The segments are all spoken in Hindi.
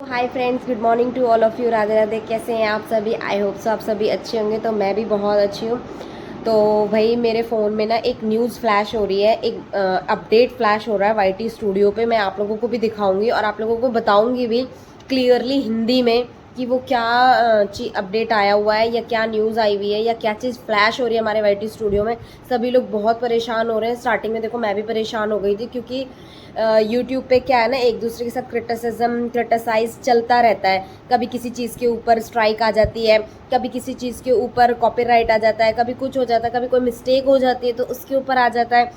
Hi friends, good morning to all of you. Radhe Radhe. कैसे हैं आप सभी? आई होप सो आप सभी अच्छे होंगे। तो मैं भी बहुत अच्छी हूँ। तो भाई मेरे फ़ोन में ना एक न्यूज़ फ्लैश हो रही है, एक अपडेट फ्लैश हो रहा है वाईटी स्टूडियो पे। मैं आप लोगों को भी दिखाऊंगी और आप लोगों को बताऊंगी भी क्लियरली हिंदी में कि वो क्या अपडेट आया हुआ है या क्या न्यूज़ आई हुई है या क्या चीज़ फ्लैश हो रही है हमारे वाईटी स्टूडियो में। सभी लोग बहुत परेशान हो रहे हैं। स्टार्टिंग में देखो मैं भी परेशान हो गई थी, क्योंकि यूट्यूब पे क्या है ना, एक दूसरे के साथ क्रिटिसाइज चलता रहता है। कभी किसी चीज़ के ऊपर स्ट्राइक आ जाती है, कभी किसी चीज़ के ऊपर कॉपीराइट आ जाता है, कभी कुछ हो जाता है, कभी कोई मिस्टेक हो जाती है तो उसके ऊपर आ जाता है।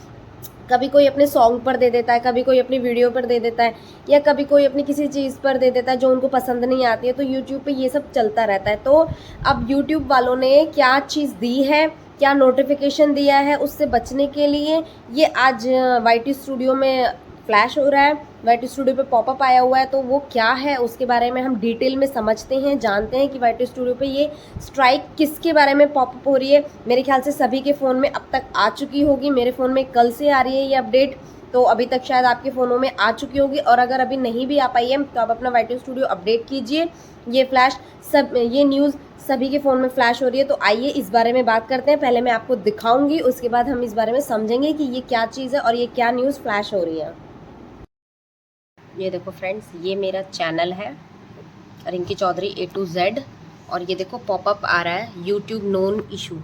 कभी कोई अपने सॉन्ग पर दे देता है, कभी कोई अपनी वीडियो पर दे देता है, या कभी कोई अपनी किसी चीज़ पर दे देता है जो उनको पसंद नहीं आती है। तो यूट्यूब पे ये सब चलता रहता है। तो अब यूट्यूब वालों ने क्या चीज़ दी है, क्या नोटिफिकेशन दिया है उससे बचने के लिए, ये आज वाईटी स्टूडियो में फ्लैश हो रहा है। वाईटी स्टूडियो पे पॉपअप आया हुआ है। तो वो क्या है उसके बारे में हम डिटेल में समझते हैं, जानते हैं कि वाईटी स्टूडियो पे ये स्ट्राइक किसके बारे में पॉपअप हो रही है। मेरे ख्याल से सभी के फ़ोन में अब तक आ चुकी होगी। मेरे फ़ोन में कल से आ रही है ये अपडेट, तो अभी तक शायद आपके फ़ोनों में आ चुकी होगी। और अगर अभी नहीं भी आ पाई है तो आप अपना वाईटी स्टूडियो अपडेट कीजिए। ये न्यूज़ सभी के फ़ोन में फ्लैश हो रही है। तो आइए इस बारे में बात करते हैं। पहले मैं आपको दिखाऊंगी, उसके बाद हम इस बारे में समझेंगे कि ये क्या चीज़ है और ये क्या न्यूज़ फ्लैश हो रही है। ये देखो फ्रेंड्स, ये मेरा चैनल है Rinki Chaudhary A to Z, और ये देखो पॉपअप आ रहा है यूट्यूब नोन इशू।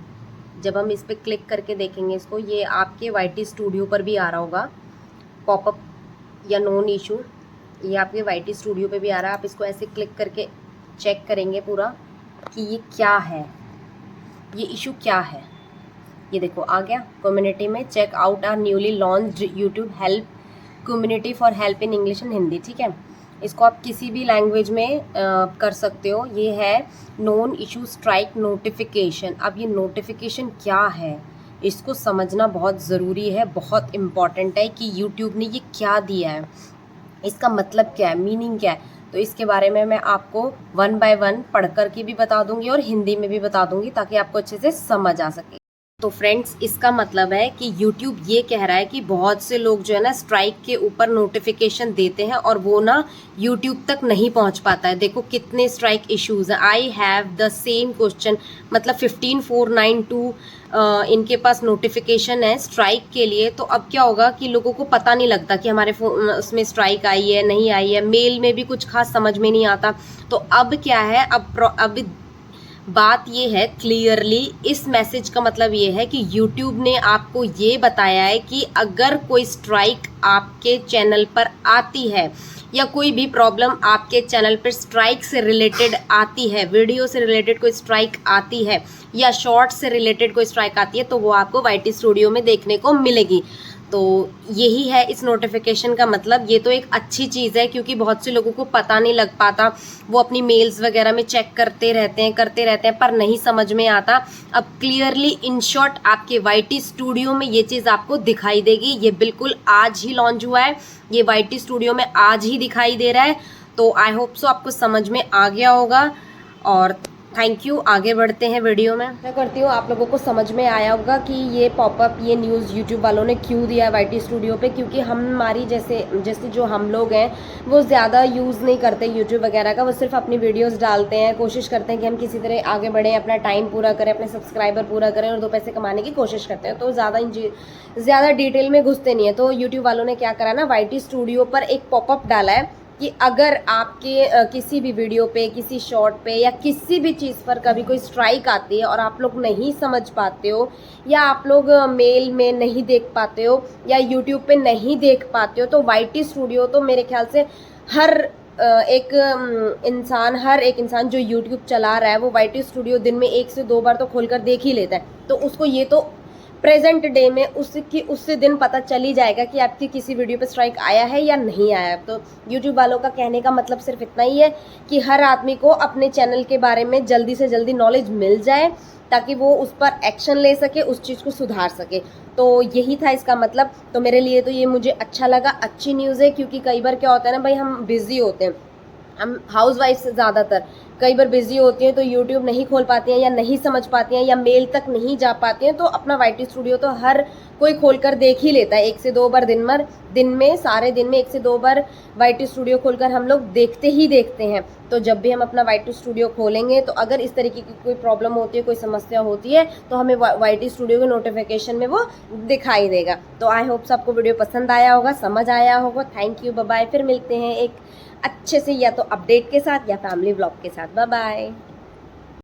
जब हम इस पर क्लिक करके देखेंगे इसको, ये आपके वाईटी स्टूडियो पर भी आ रहा होगा पॉपअप या नोन इशू। ये आपके वाईटी स्टूडियो पे भी आ रहा है। आप इसको ऐसे क्लिक करके चेक करेंगे पूरा कि ये क्या है, ये इशू क्या है। ये देखो आ गया कम्युनिटी में, check out our newly launched YouTube help community for help in English and Hindi. ठीक है, इसको आप किसी भी लैंग्वेज में कर सकते हो। ये है नोन इशू स्ट्राइक नोटिफिकेशन। अब ये नोटिफिकेशन क्या है इसको समझना बहुत ज़रूरी है, बहुत इम्पॉर्टेंट है कि यूट्यूब ने ये क्या दिया है, इसका मतलब क्या है, मीनिंग क्या है। तो इसके बारे में मैं आपको 1 बाय 1 पढ़ कर के भी बता दूंगी और हिंदी में भी बता दूंगी, ताकि आपको अच्छे से समझ आ सके। तो फ्रेंड्स, इसका मतलब है कि YouTube ये कह रहा है कि बहुत से लोग जो है ना स्ट्राइक के ऊपर नोटिफिकेशन देते हैं और वो ना YouTube तक नहीं पहुंच पाता है। देखो कितने स्ट्राइक इश्यूज हैं। I have the same question, मतलब 15492 इनके पास नोटिफिकेशन है स्ट्राइक के लिए। तो अब क्या होगा कि लोगों को पता नहीं लगता कि हमारे फोन उसमें स्ट्राइक आई है नहीं आई है। मेल में भी कुछ खास समझ में नहीं आता। तो अब क्या है, अब बात ये है क्लियरली, इस मैसेज का मतलब ये है कि YouTube ने आपको ये बताया है कि अगर कोई स्ट्राइक आपके चैनल पर आती है या कोई भी प्रॉब्लम आपके चैनल पर स्ट्राइक से रिलेटेड आती है, वीडियो से रिलेटेड कोई स्ट्राइक आती है या शॉर्ट से रिलेटेड कोई स्ट्राइक आती है, तो वो आपको वाईटी स्टूडियो में देखने को मिलेगी। तो यही है इस नोटिफिकेशन का मतलब। ये तो एक अच्छी चीज़ है, क्योंकि बहुत से लोगों को पता नहीं लग पाता, वो अपनी मेल्स वगैरह में चेक करते रहते हैं पर नहीं समझ में आता। अब क्लियरली इन शॉर्ट आपके वाईटी स्टूडियो में ये चीज़ आपको दिखाई देगी। ये बिल्कुल आज ही लॉन्च हुआ है, ये वाईटी स्टूडियो में आज ही दिखाई दे रहा है। तो आई होप सो आपको समझ में आ गया होगा, और थैंक यू। आगे बढ़ते हैं वीडियो में। मैं करती हूँ आप लोगों को समझ में आया होगा कि ये पॉपअप, ये न्यूज़ यूट्यूब वालों ने क्यों दिया है वाईटी स्टूडियो पे। क्योंकि हमारी जैसे जो हम लोग हैं वो ज़्यादा यूज़ नहीं करते यूट्यूब वगैरह का। वो सिर्फ अपनी वीडियोज़ डालते हैं, कोशिश करते हैं कि हम किसी तरह आगे बढ़ें, अपना टाइम पूरा करें, अपने सब्सक्राइबर पूरा करें और 2 पैसे कमाने की कोशिश करते हैं। तो ज़्यादा डिटेल में घुसते नहीं है। तो यूट्यूब वालों ने क्या करा ना, वाईटी स्टूडियो पर एक पॉपअप डाला है कि अगर आपके किसी भी वीडियो पे, किसी शॉर्ट पे या किसी भी चीज़ पर कभी कोई स्ट्राइक आती है और आप लोग नहीं समझ पाते हो, या आप लोग मेल में नहीं देख पाते हो या यूट्यूब पे नहीं देख पाते हो, तो वाईटी स्टूडियो तो मेरे ख्याल से हर एक इंसान जो यूट्यूब चला रहा है वो वाईटी स्टूडियो दिन में 1 से 2 बार तो खोलकर देख ही लेता है। तो उसको ये तो प्रेजेंट डे में उससे दिन पता चल ही जाएगा कि आपकी किसी वीडियो पे स्ट्राइक आया है या नहीं आया है। तो यूट्यूब वालों का कहने का मतलब सिर्फ इतना ही है कि हर आदमी को अपने चैनल के बारे में जल्दी से जल्दी नॉलेज मिल जाए, ताकि वो उस पर एक्शन ले सके, उस चीज़ को सुधार सके। तो यही था इसका मतलब। तो मेरे लिए तो ये मुझे अच्छा लगा, अच्छी न्यूज़ है। क्योंकि कई बार क्या होता है ना भाई, हम बिज़ी होते हैं, हम हाउस वाइफ से ज़्यादातर कई बार बिजी होती हैं तो यूट्यूब नहीं खोल पाती हैं या नहीं समझ पाती हैं या मेल तक नहीं जा पाती हैं, तो अपना वाई टी स्टूडियो तो हर कोई खोलकर देख ही लेता है। 1 से 2 बार दिन में सारे दिन में 1 से 2 बार वाई टी स्टूडियो खोलकर हम लोग देखते ही देखते हैं। तो जब भी हम अपना वाई टी स्टूडियो खोलेंगे तो अगर इस तरीके की कोई प्रॉब्लम होती है, कोई समस्या होती है, तो हमें वाई टी स्टूडियो के नोटिफिकेशन में वो दिखाई देगा। तो आई होप आपको वीडियो पसंद आया होगा, समझ आया होगा। Thank you, bye bye. फिर मिलते हैं एक अच्छे से या तो अपडेट के साथ या फैमिली व्लॉग के साथ। Bye bye.